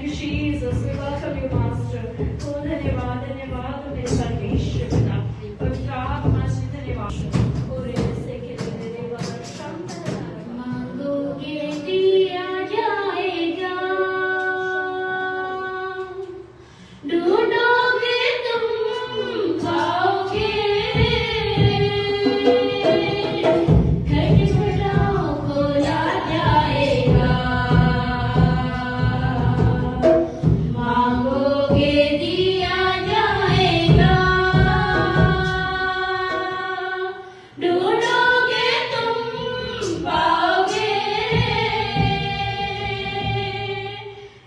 you, Jesus. We welcome you, Master. Oh, धन्यवाद धन्यवाद मेरे सर्वेश्वर पिता। पवित्र आत्मा से धन्यवाद। और ऐसे के देवा शांत मांगोगे दिया जाएगा, ढूंढोगे तुम पाओगे, खटखटाओ खोला जाएगा, मांगोगे दिया जाएगा, ढूंढोगे तुम पाओगे,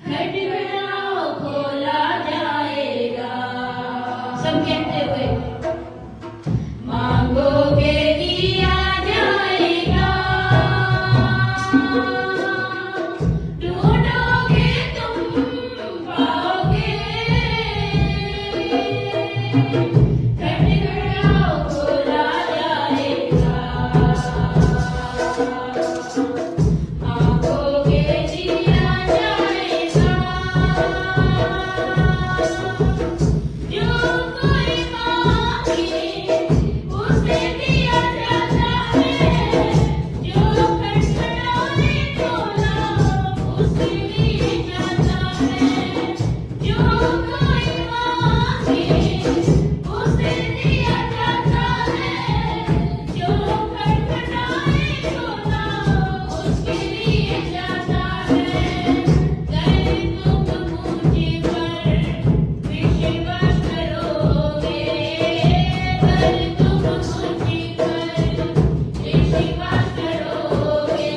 खटखटाओ खोला जाएगा। सब कहते हुए मांगोगे दिया जाएगा, ढूंढोगे तुम पाओगे, खटखटाओ खोला जाएगा, मांगोगे दिया जाएगा। जो कोई मांगे उसे दिया जाता है, जो खटखटाए खोला उसे लिए जाता है, जो कोई मांगे उसे दिया जाता है, जो खटखटाए खोला उसके लिए जाता है। कर तुम मुझे पर विश्वास करोगे, कर तुम मुझे पर विश्वास करोगे,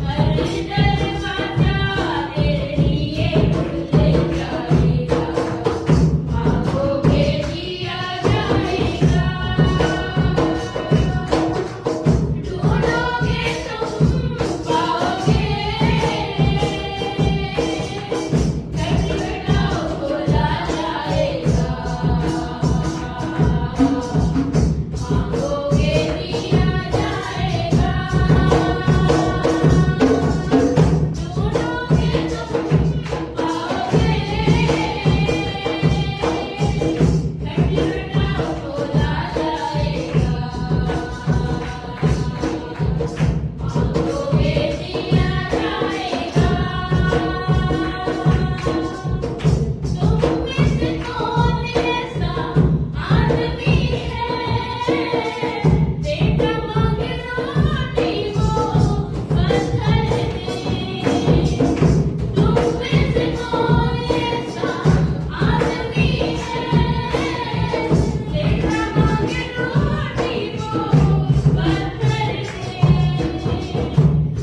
हर दरवाजा तेरे लिए खुल जाएगा, मांगोगे दिया जाएगा, ढूंढोगे तुम पाओगे, खटखटाओ खोला जाएगा, मांगोगे दिया जाएगा, ढूंढोगे तुम पाओगे, खटखटाओ खोला जाएगा, मांगोगे दिया जाएगा। तुम में से कौन ऐसा आदमी है, बेटा मांगे रोटी वो पत्थर दे। तुम में से कौन ऐसा आदमी है, बेटा मांगे रोटी वो पत्थर दे।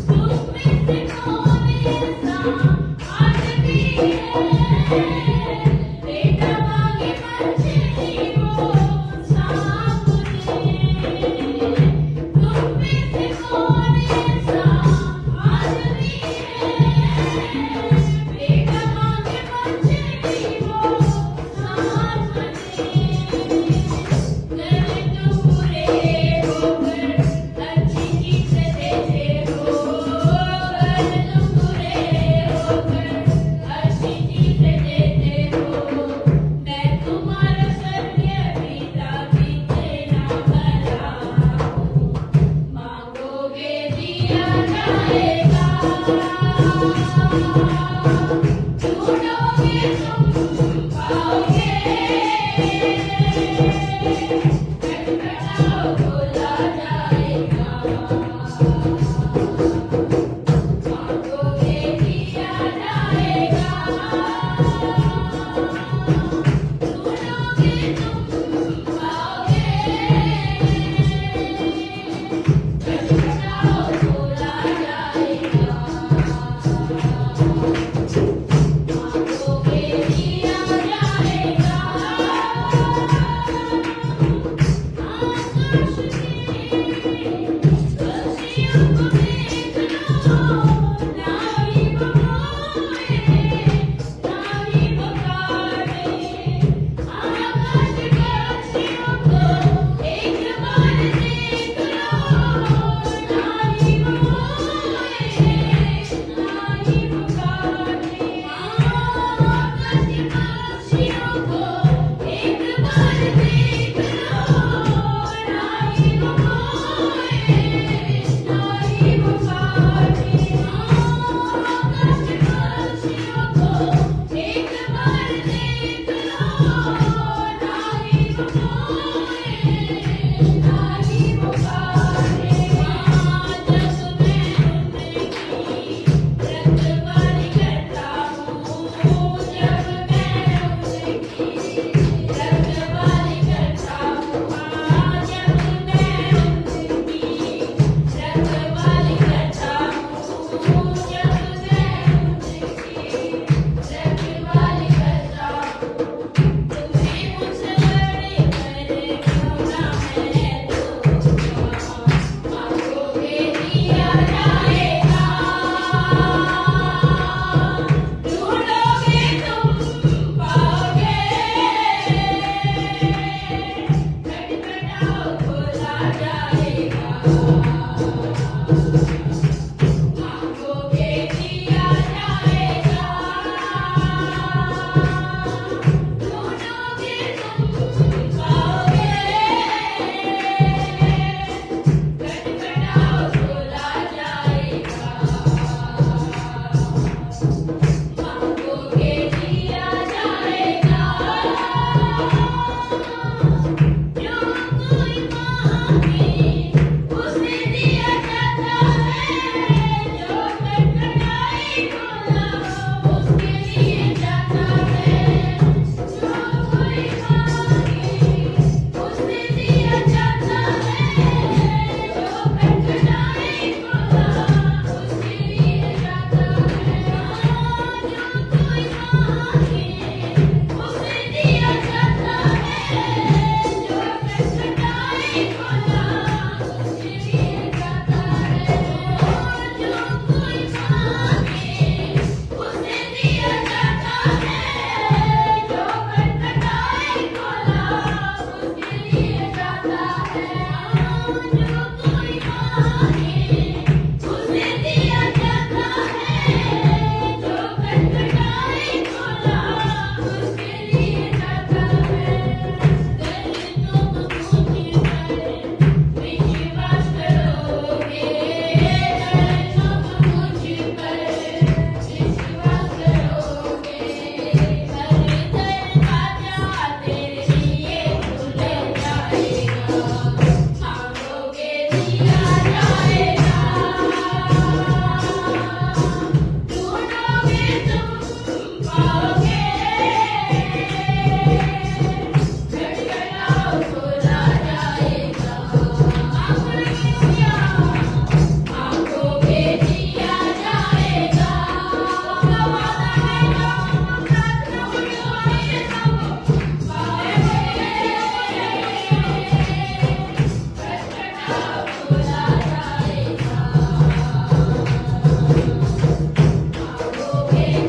तुम में से कौन ऐसा आदमी है, बेटा मांगे मछली वो सांप दे। तुम में से कौन ऐसा आदमी है, बेटा मांगे मछली वो सांप दे। कर तुम बुरे होकर अच्छी चीज़ देते हो, कर तुम बुरे होकर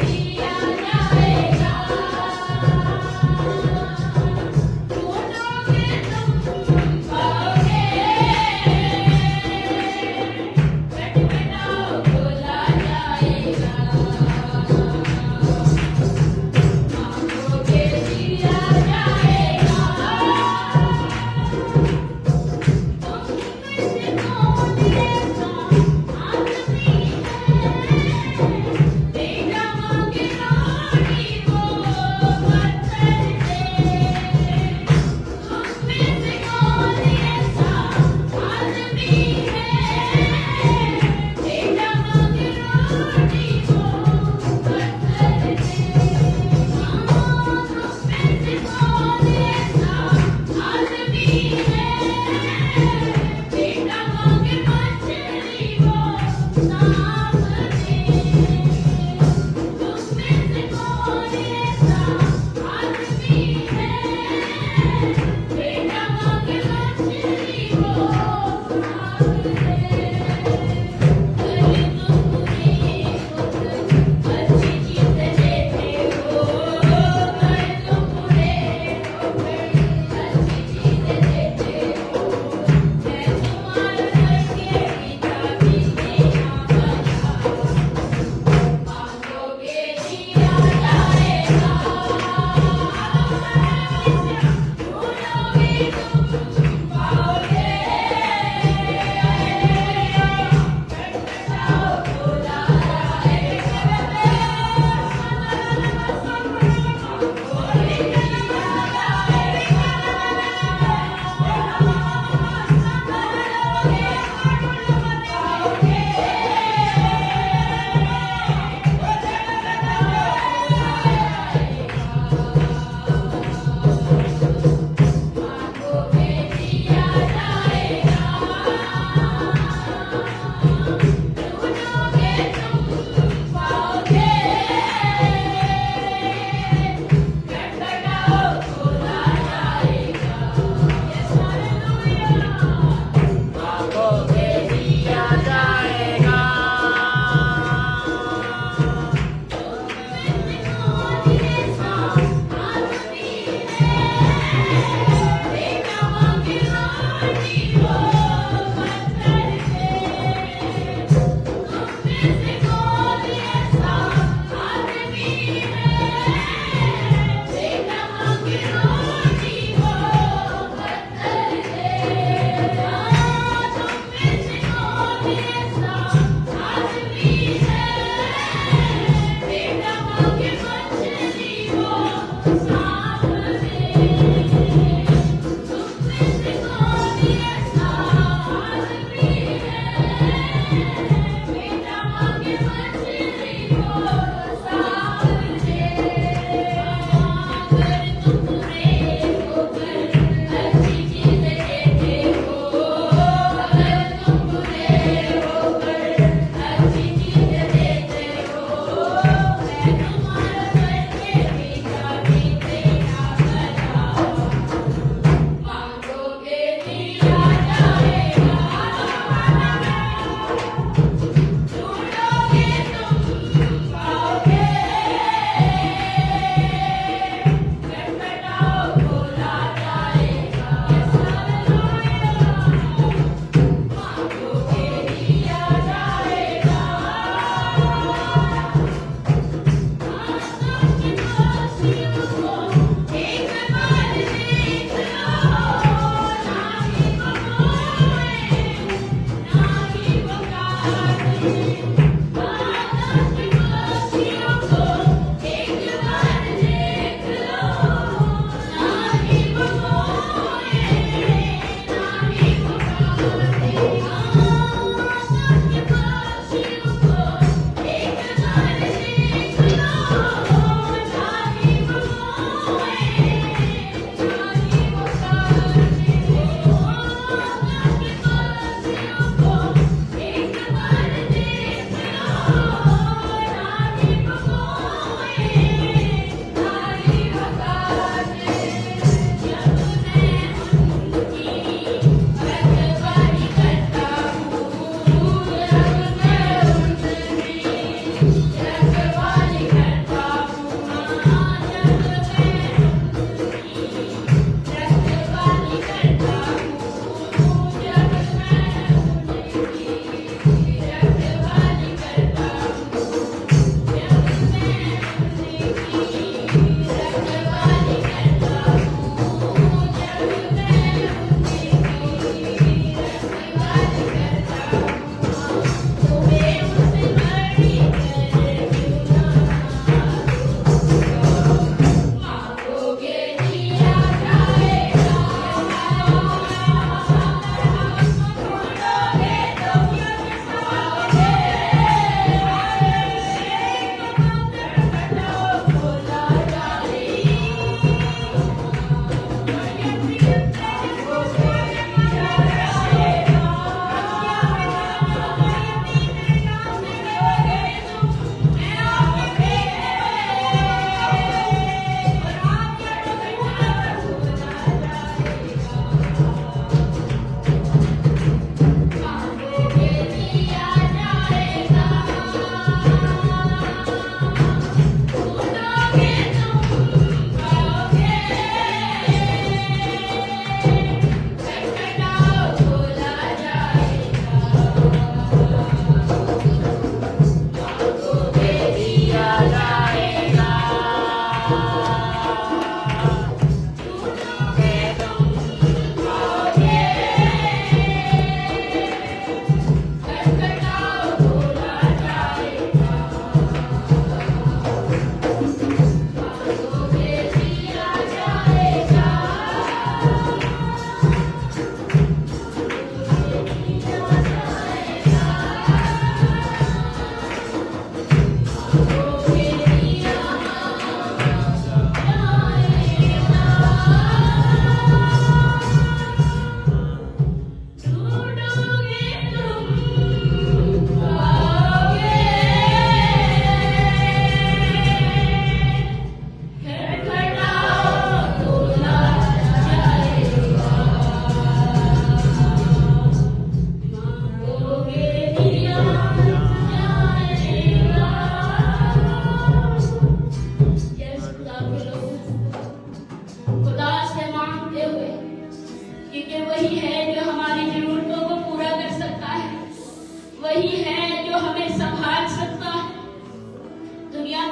जिया जाएगा ढूंढोगे तुम पाओगे बैठ बैठाओ बोला जाएगा मांगोगे जिया जाएगा तुम कैसे कौन ऐसा आदमी है ले जाओगे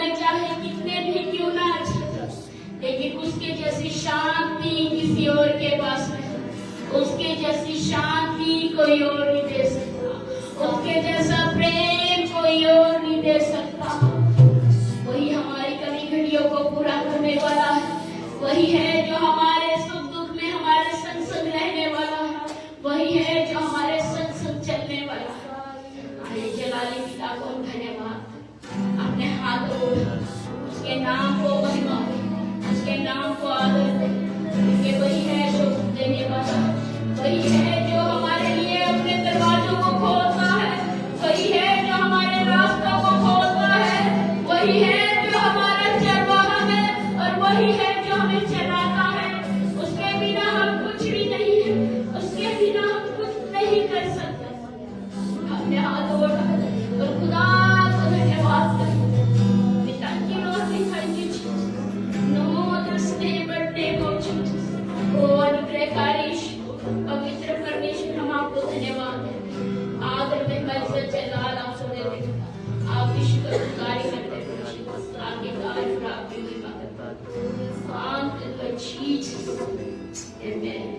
में चाहे कितने भी क्यों ना अच्छे हो, लेकिन उसके जैसी शांति किसी और के पास नहीं। उसके जैसी शांति कोई और नहीं दे सकता, उसके जैसा प्रेम कोई और नहीं दे सकता। वही हमारी कमी घड़ियों को पूरा करने वाला है, वही है जो हमारे सुख दुख में हमारे संग संग रहने वाला है, वही है जो हमारे संग संग चलने वाला है। आइए जलाली पिता को धन्यवाद, अपने हाथों को उसके नाम को महिमा, उसके नाम को आदर दे, क्योंकि वही है जो देने वाला, वही है जो हमारे लिए अपने दरवाजों को खोलता है, वही है जो हमारे रास्तों को खोलता है, वही है जो हमारा चरवाहा है और वही है जो हमें चलाता है। उसके बिना हम कुछ भी नहीं है, उसके बिना हम कुछ नहीं कर सकते। अपने हाथों को और खुदा को धन्यवाद करें। Thank you Lord, we thank you Jesus. No other name but name of Jesus. ओ अनुग्रहकारी पवित्र परमेश्वर, हम आपको धन्यवाद दें, आदर में मर्यादा जलाल आपको देते हैं, आपकी शुक्रगुजारी करते हैं, आपके कार्य प्राप्ति की बात शांत कर Jesus. Amen.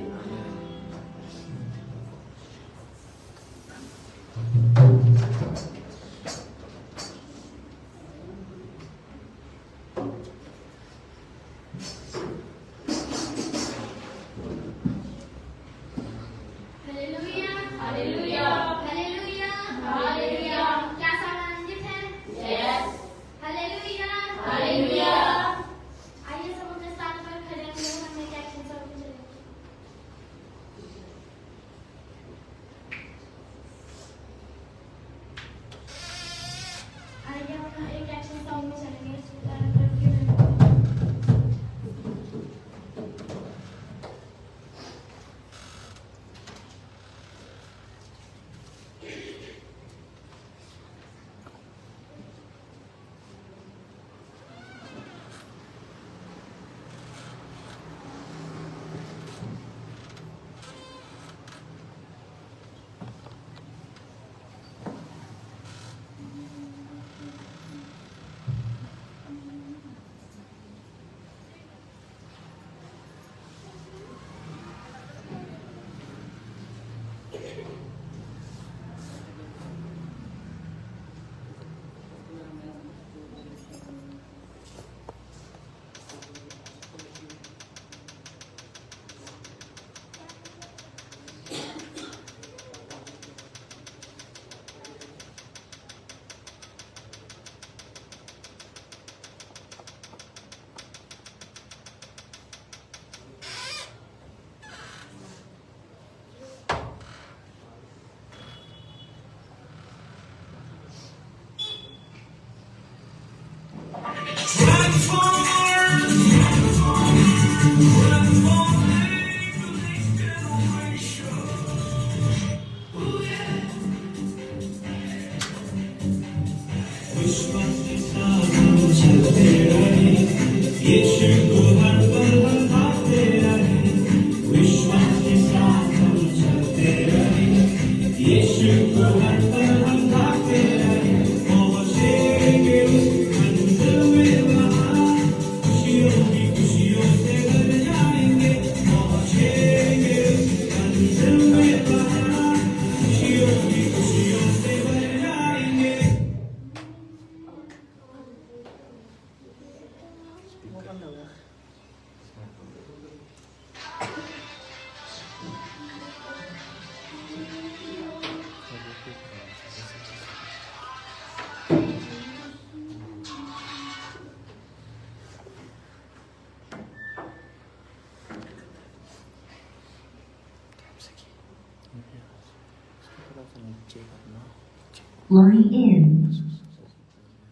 Line in.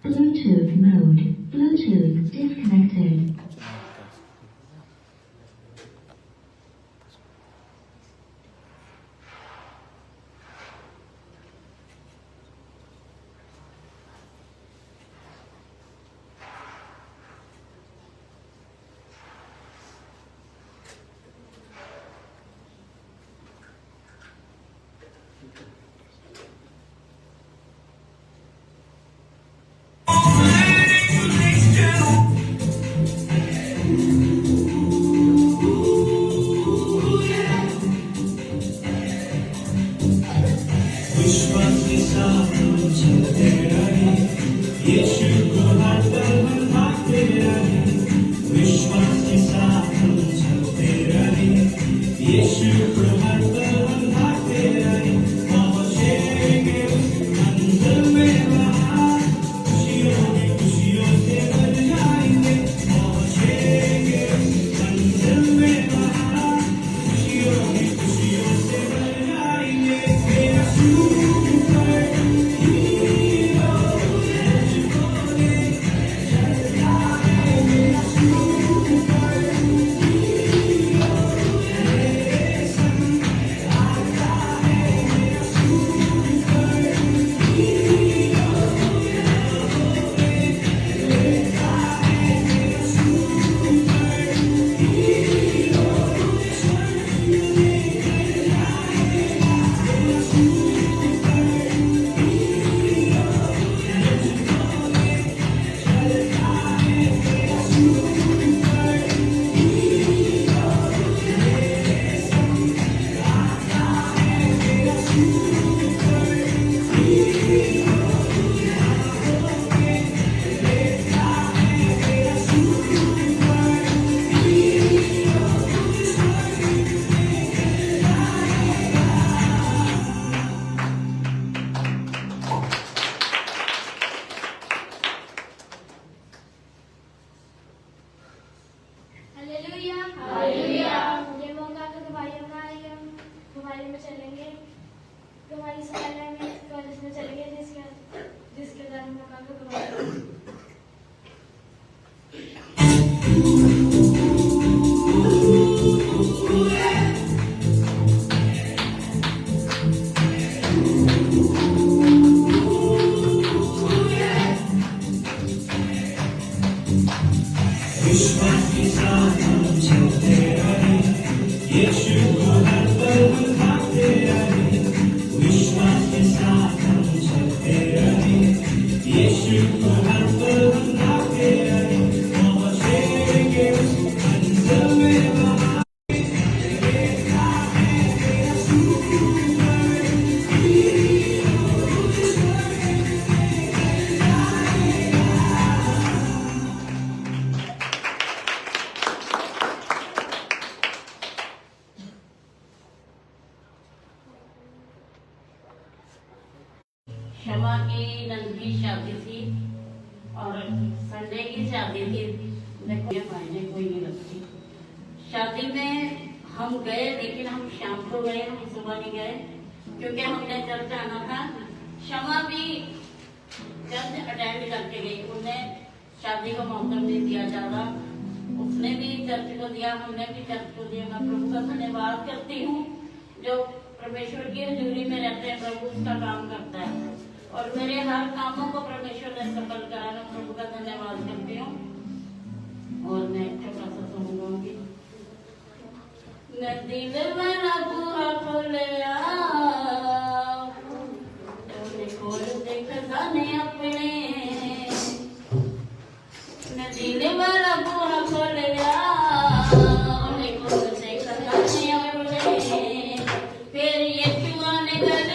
Bluetooth mode. Bluetooth disconnected. क्षमा की नंद की शादी थी और संडे की शादी थी। देखो ये मायने कोई नहीं लगती। शादी में हम गए लेकिन हम शाम को गए, हम सुबह नहीं गए क्योंकि हमने चर्च आना था। क्षमा भी चर्च अटेंड करके गई, उन्हें शादी को मौका नहीं दिया जा रहा, उसने भी चर्च को दिया, हमने भी चर्च को दिया। मैं प्रभु का धन्यवाद करती हूँ जो परमेश्वर की हजूरी में रहते हैं, प्रभु उसका काम करता है और मेरे हर कामों को परमेश्वर ने सफल करा। मैं प्रभु का धन्यवाद करती हूँ और मैं छोटा सा सॉन्ग गाऊंगी। मैं दिल वाला बुआ खोलिया खोल देख जाने अपने, मैं दिल वाला बुआ खोलिया खोल देख जाने अपने। फिर ये चुआ ने गल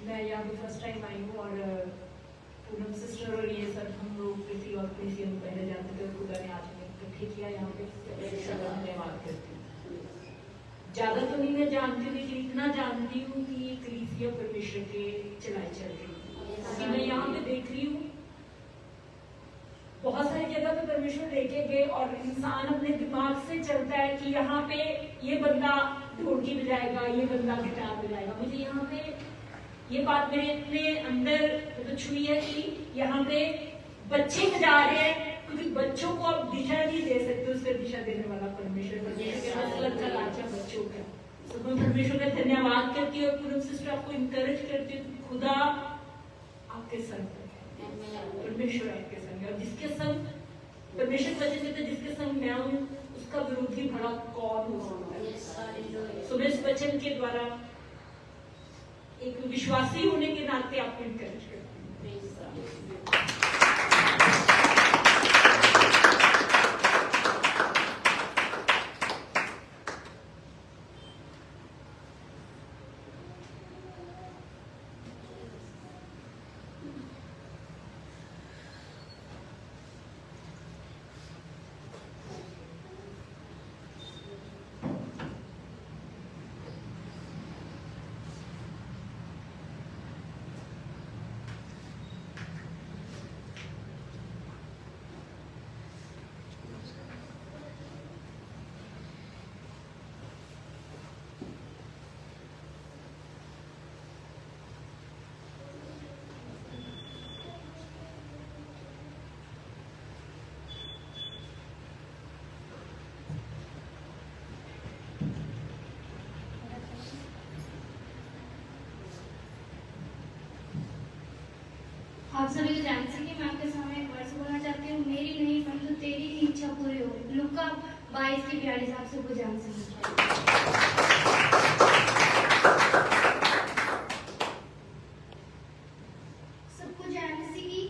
मैं यहाँ पे फर्स्ट टाइम आई हूँ और पूनम सिस्टर और ये सब हम लोग प्रीति और प्रीति हम पहले जानते थे, खुदा ने आज इकट्ठे किया यहाँ पे। धन्यवाद करती हूँ। ज्यादा तो नहीं मैं जानती हूँ लेकिन इतना जानती हूँ कि ये कलीसिया परमेश्वर के चलाई चल रही है। मैं यहाँ पे देख रही हूँ बहुत सारी जगह पे परमेश्वर लेके गए और इंसान अपने दिमाग से चलता है कि यहाँ पे ये बंदा ढोलकी बजाएगा, ये बंदा गिटार बजाएगा। मुझे यहाँ पे ये बात मेरे इतने अंदर तो छुई है कि यहाँ पे बच्चे बजा रहे हैं क्योंकि बच्चों को आप दिशा नहीं दे सकते, उससे दिशा देने वाला परमेश्वर बच्चों का। तो मैं परमेश्वर का धन्यवाद करती हूँ, पूनम सिस्टर आपको इंकरेज करती हूँ। खुदा आपके संग है, परमेश्वर आपके संग है और जिसके संग परमेश्वर वचन कहते हैं जिसके संग मैं हूँ उसका विरोधी भला कौन हो सकता है। सो मैं इस वचन के द्वारा एक विश्वासी होने के नाते आपको इंकरेज करती हूँ। 22 की 42 आप सबको जान सकते सबको जान की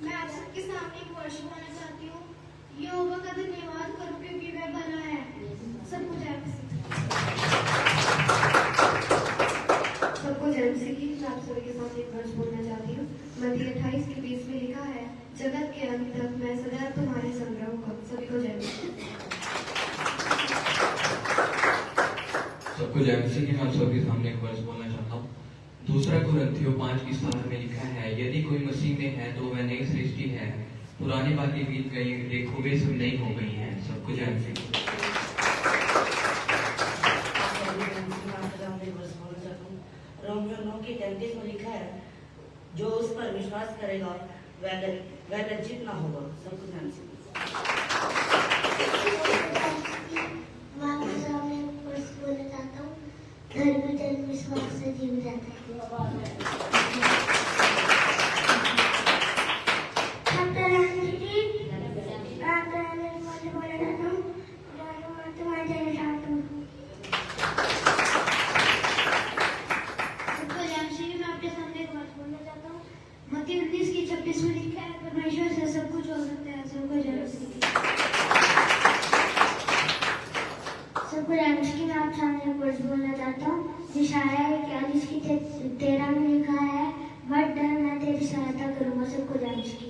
मैं आप सबके सामने एक वर्ष बोलना चाहती हूँ। यहोवा का धन्यवाद करो क्योंकि वह भला है। सबको जान की मैं आप सभी के सामने एक वर्ष बोलना चाहती हूँ। मत्ती 28 के 20 में लिखा है, जगत के अंत तक मैं सदैव तुम्हारे संग रहूंगा। सभी को जय मसीह। सबको जय मसीह की। मैं आप सबके सामने एक वर्ष बोलना चाहता हूँ। 2 कुरिन्थियों 5:7 में लिखा है, यदि कोई मसीह में है तो वह नई सृष्टि है, पुरानी बातें बीत गई, देखो वे सब नई हो गई हैं। सबको जय मसीह। रोमियो 9:33 में लिखा है, जो उस पर विश्वास करेगा वह लज्जित ना होगा। सबको ध्यान से बोलना चाहता हूँ, धर्म जन विश्वास से जीव जाता है। मत्ती 19:26 में लिखा है, परमेश्वर से सब कुछ हो सकता है। सबको जय मसीह। सबको जय मसीह। मैं आप सामने एक वर्ष बोलना चाहता हूँ। यशायाह 41:13 में लिखा है, मत डर, मैं तेरी सहायता करूंगा। सबको जय मसीह।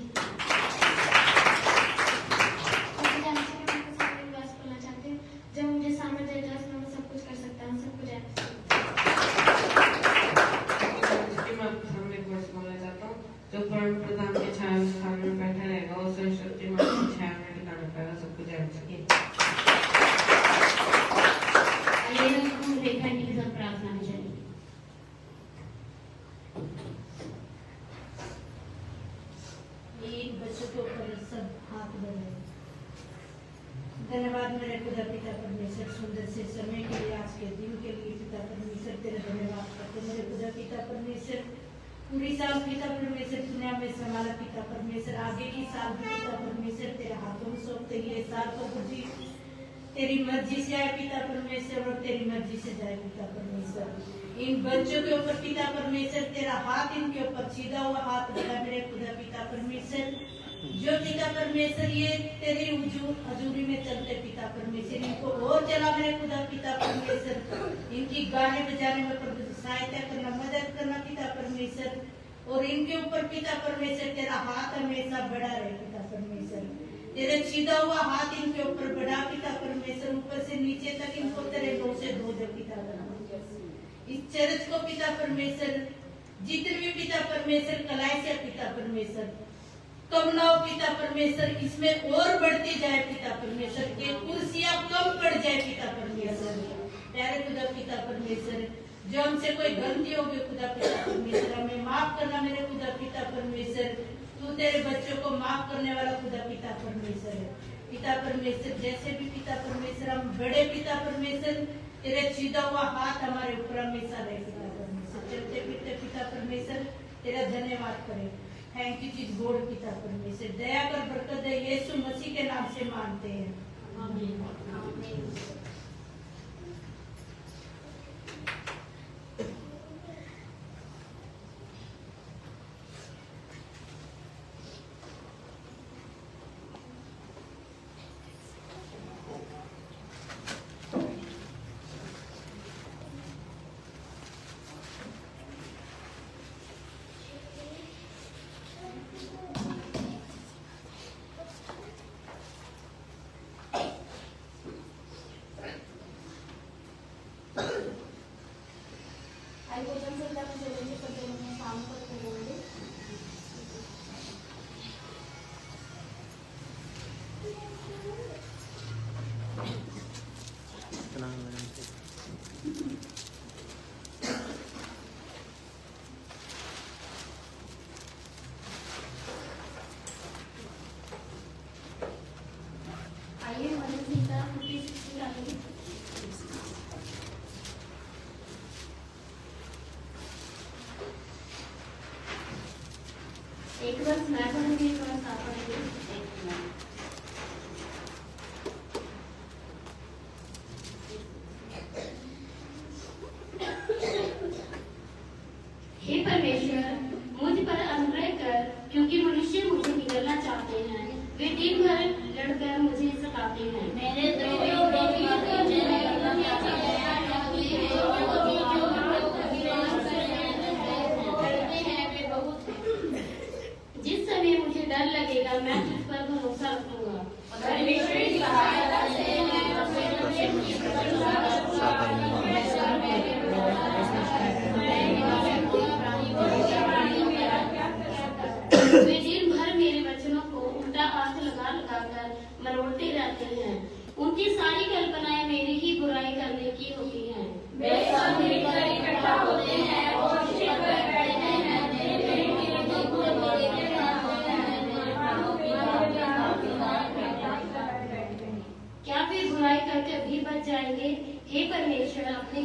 जब मुझे सामर्थ्य देता है, मैं सब कुछ कर सकता हूँ। सबको जय मसीह। जो परम प्रधान के छाया स्थान में बैठा रहेगा और सर्वशक्तिमान की छाया में ठिकाना पाएगा। सबको जय मसीह। आइए हम रेखा की सब प्रार्थना में चलें। एक बच्चों के ऊपर सब हाथ बढ़ाए। धन्यवाद मेरे खुदा पिता परमेश्वर, सुंदर से समय के लिए, आज के दिन के लिए पिता परमेश्वर तेरा धन्यवाद करते। मेरे खुदा पिता परमेश्वर, पूरी साल पिता परमेश्वर दुनिया में संभाला पिता परमेश्वर, आगे की साल भी पिता परमेश्वर तेरे हाथों में सौंपते। ये साल तो बुद्धि तेरी मर्जी से आए पिता परमेश्वर और तेरी मर्जी से जाए पिता परमेश्वर। इन बच्चों के ऊपर पिता परमेश्वर तेरा हाथ, इनके ऊपर सीधा हुआ हाथ लगा मेरे खुदा पिता परमेश्वर। जो पिता परमेश्वर ये तेरी हजूरी में चलते पिता परमेश्वर, इनको और चला मेरे खुदा पिता परमेश्वर। इनकी गाने बजाने में प्रभु सहायता करना, मदद करना पिता परमेश्वर। और इनके ऊपर पिता परमेश्वर तेरा हाथ हमेशा बढ़ा रहे पिता परमेश्वर। तेरे सीधा हुआ हाथ इनके ऊपर बढ़ा पिता परमेश्वर, ऊपर से नीचे तक इनको तेरे लो से धो दे पिता परमेश्वर। इस चर्च को पिता परमेश्वर, जितने भी पिता परमेश्वर कलाई से पिता परमेश्वर कम ना हो पिता परमेश्वर, इसमें और बढ़ती जाए पिता परमेश्वर, के कुर्सियां कम पड़ जाए पिता परमेश्वर। प्यारे खुदा पिता परमेश्वर, जो हमसे कोई गलती होगी खुदा पिता परमेश्वर हमें माफ करना मेरे खुदा पिता परमेश्वर। तू तेरे बच्चों को माफ करने वाला खुदा पिता परमेश्वर है पिता परमेश्वर। जैसे भी पिता परमेश्वर हम बड़े पिता परमेश्वर, तेरे सीधा हुआ हाथ हमारे ऊपर हमेशा रहे पिता परमेश्वर। चलते फिरते पिता परमेश्वर तेरा धन्यवाद करें। थैंक यू चीज गॉड पिता परमेश्वर, दया कर बरकत दे, यीशु मसीह के नाम से मांगते हैं, आमीन। एक वर्ष मैं पढ़ूंगी, एक वर्ष आप पढ़ेंगे।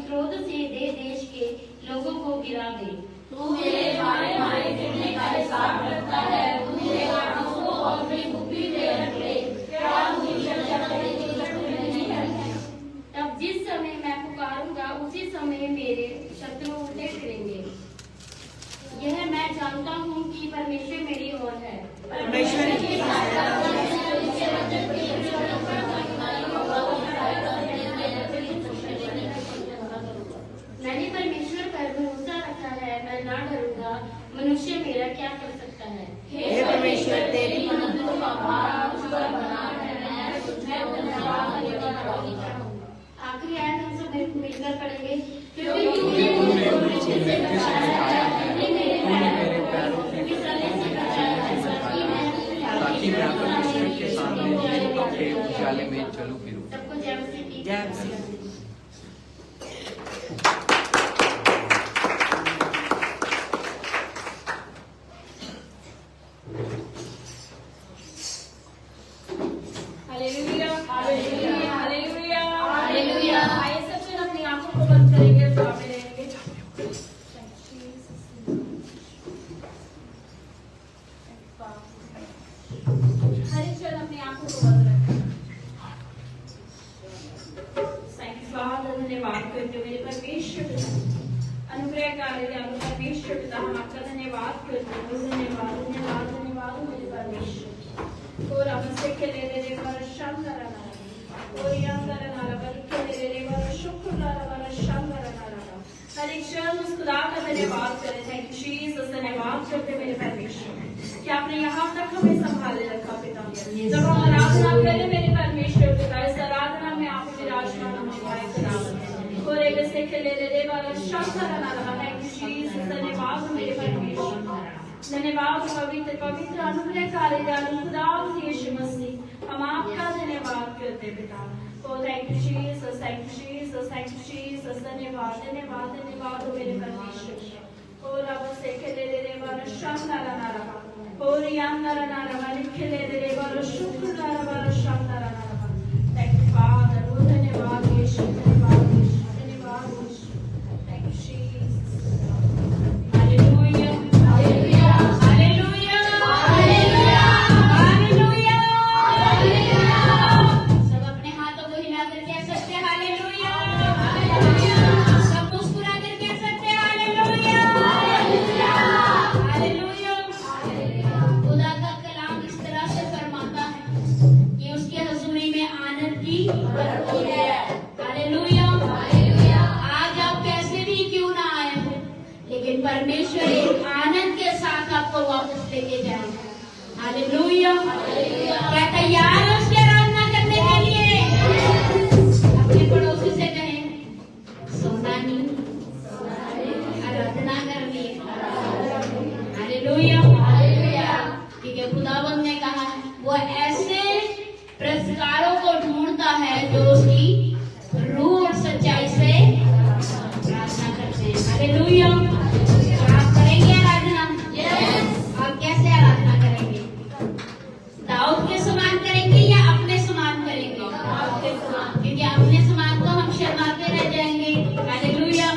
क्रोध से दे देश के लोगों को गिरा दे। तू मेरे मारे मारे फिरने का हिसाब रखता है, तू मेरे आंखों को और भी बुद्धि दे रखे, क्या मुझे चर्चा करने की जरूरत नहीं है। तब जिस समय मैं पुकारूंगा उसी समय मेरे शत्रु उल्टे फिरेंगे। यह मैं जानता हूँ कि परमेश्वर मेरी ओर है। मैंने परमेश्वर पर भरोसा रखा है, मैं ना डरूंगा। मनुष्य मेरा क्या कर सकता है? हे परमेश्वर, तेरी मदद का भार मुझ पर बना है, मैं तुझे धन्यवाद देता हूँ। आखिरी आयत हम सब मिलकर पढ़ेंगे। क्योंकि तूने मुझे नीचे से बचाया है, तूने मेरे पैरों की फिसलने से बचाया है, ताकि मैं परमेश्वर के सामने जीवितों के उजाले में चलूं फिरूं। सबको जय मसीह। Hallelujah, hallelujah, hallelujah, hallelujah. आइए सबसे अपनी आंखों को बंद करेंगे, दुआ में रहेंगे। हर एक जन अपनी आंखों को बंद रखें। धन्यवाद करते मेरे परमेश्वर अनुग्रहकारी दयालु परमेश्वर पिता, हम आपका धन्यवाद करते हैं। धन्यवाद धन्यवाद धन्यवाद मेरे परमेश्वर। और हमसे खेले रे पर शानदार नारा और यानदार नारा पर खेले रे पर शुक्रदार पर शानदार नारा। हर एक जन उस खुदा का धन्यवाद करे। थैंक यू जीसस, धन्यवाद करते मेरे परमेश्वर कि आपने यहाँ तक हमें संभाले रखा पिता। जब हम आराधना करें मेरे परमेश्वर पिता, इस आराधना में आप विराजमान हमारे खुदा और एक से खेले रे पर शानदार नारा। थैंक यू जीसस, धन्यवाद मेरे परमेश्वर। धन्यवाद पवित्र पवित्र अनुग्रहकारी दयालु खुदा यीशु मसीह, हम आपका धन्यवाद करते पिता। Oh thank you Jesus, thank you Jesus, thank you Jesus. धन्यवाद धन्यवाद धन्यवाद मेरे परमेश्वर। ओ रब से खेले रे पर शानदार नारा और यानदार नारा खेले रे पर शुक्रदार पर शानदार नारा। थैंक यू फादर, ओ धन्यवाद यीशु, धन्यवाद यीशु, धन्यवाद यीशु। Thank you Jesus. Hallelujah, hallelujah, hallelujah, hallelujah, hallelujah, hallelujah. सब अपने हाथों को हिलाकर कह सकते हैं हालेलुया, हालेलुया। सब मुस्कुरा कर कह सकते हैं हालेलुया, हालेलुया, हालेलुया, हालेलुया। खुदा का कलाम इस तरह से फरमाता है कि उसके हुजूरी में आनंद की भरपूर है। Hallelujah, hallelujah. आज आप कैसे भी क्यों ना आए हो, लेकिन परमेश्वर एक आनंद के साथ आपको वापस लेके जाएगा। Hallelujah, hallelujah. क्या तैयार हो उसकी आराधना करने के लिए? अपने पड़ोसी से कहें, सोना नहीं, आराधना करनी है। Hallelujah, hallelujah. क्योंकि खुदावंद ने कहा है वो ऐसे पुरस्कारों को ढूंढता है जो उसकी रूह और सच्चाई से प्रार्थना करते हैं। हालेलुया। आप करेंगे आराधना? आप कैसे आराधना करेंगे? दाऊद के समान करेंगे या अपने समान करेंगे? क्योंकि अपने समान तो हम शर्माते रह जाएंगे। हालेलुया।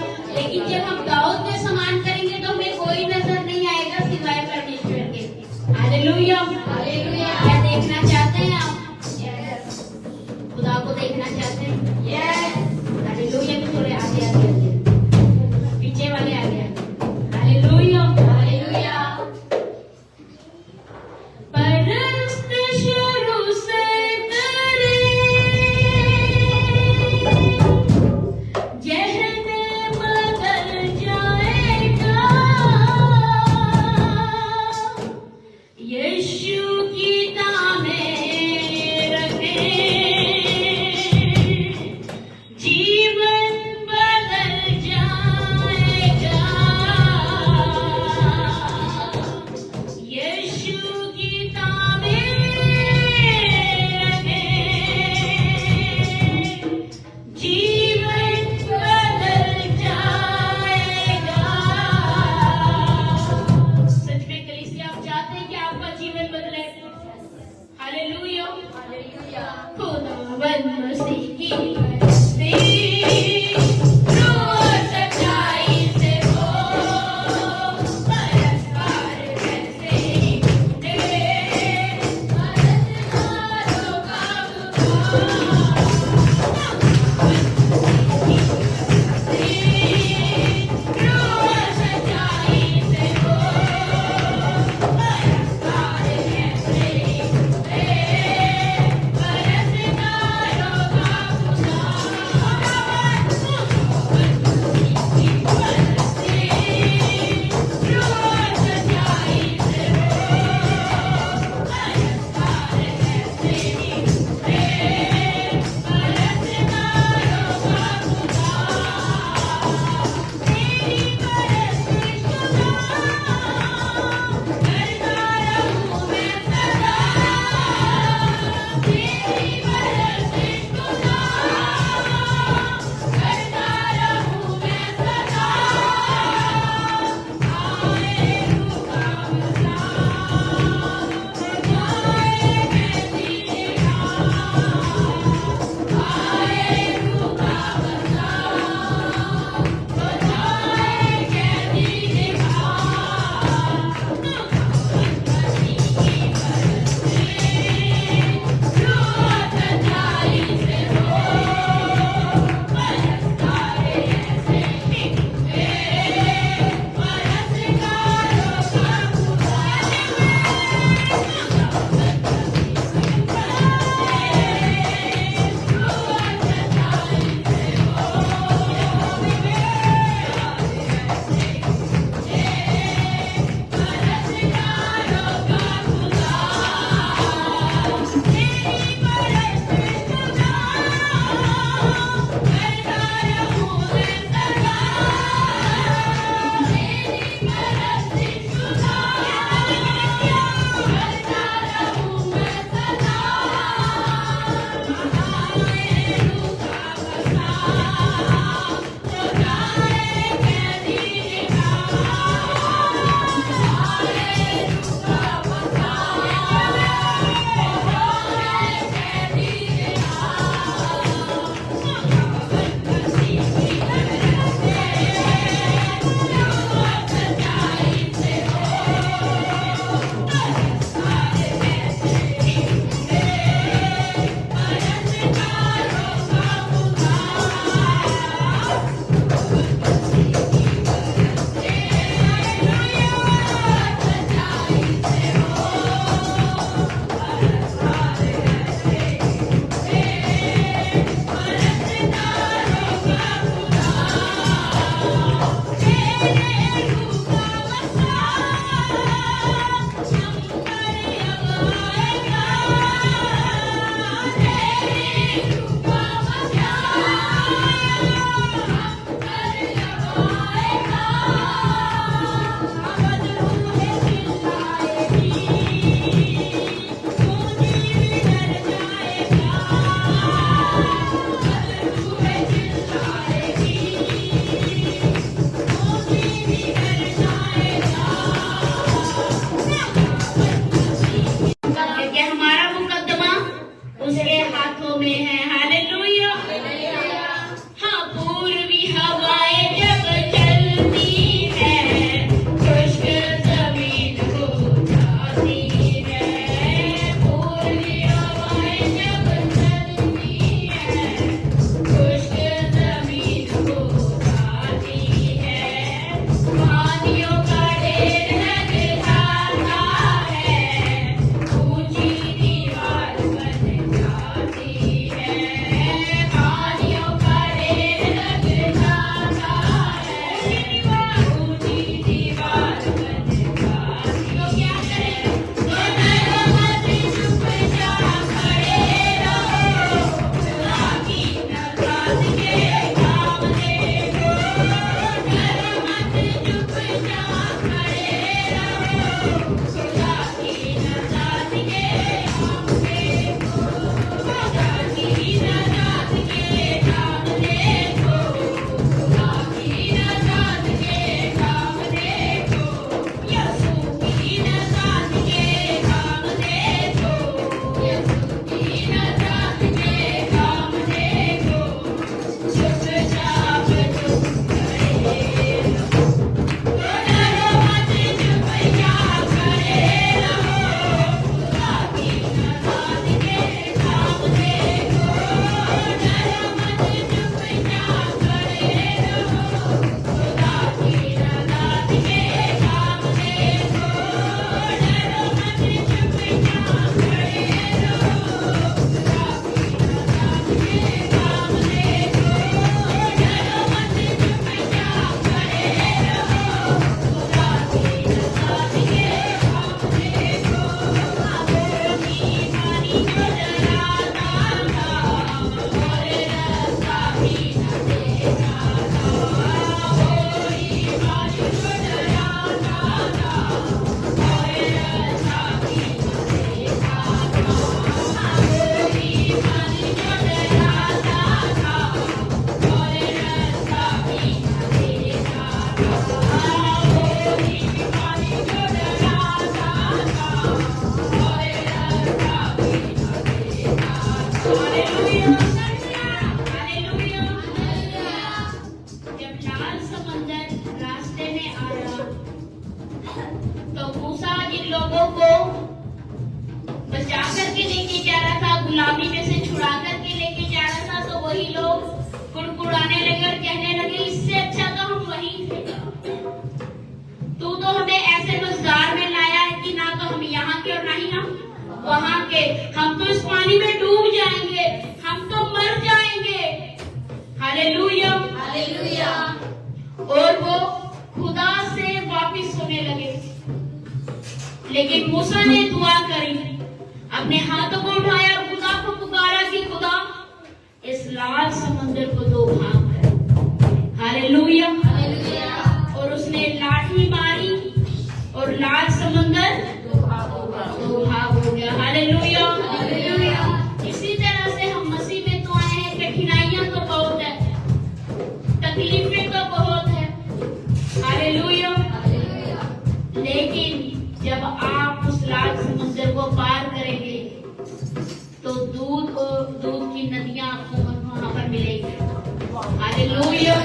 लाल समंदर रास्ते में आया तो मूसा जिन लोगों को बचा करके लेके जा रहा था, गुलामी में से छुड़ा करके लेके जा रहा था, तो वही लोग कुड़कुड़ाने लगे और कहने लगे इससे अच्छा तो हम वहीं थे। तू तो हमें ऐसे मझधार में लाया है कि ना तो हम यहाँ के और ना ही हम वहाँ के, हम तो इस पानी में डूब जाएंगे, हम तो मर जाएंगे। Hallelujah hallelujah. और वो खुदा से वापिस होने लगे, लेकिन मूसा ने दुआ करी, अपने हाथों को उठाया और खुदा को पुकारा कि खुदा इस लाल समंदर को दो भाग कर। Hallelujah hallelujah. और उसने लाठी मारी और लाल समंदर दो भाग हो गया। Hallelujah hallelujah. इसी तरह से हम मसीह में तो आए हैं, कठिनाइयां तो बहुत है, तकलीफें तो बहुत है। Hallelujah hallelujah. लेकिन जब आप उस लाल समंदर को पार करेंगे तो दूध और दूध की नदियां आपको वहां पर मिलेंगी। हालेलुया।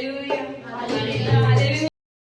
हालेलुया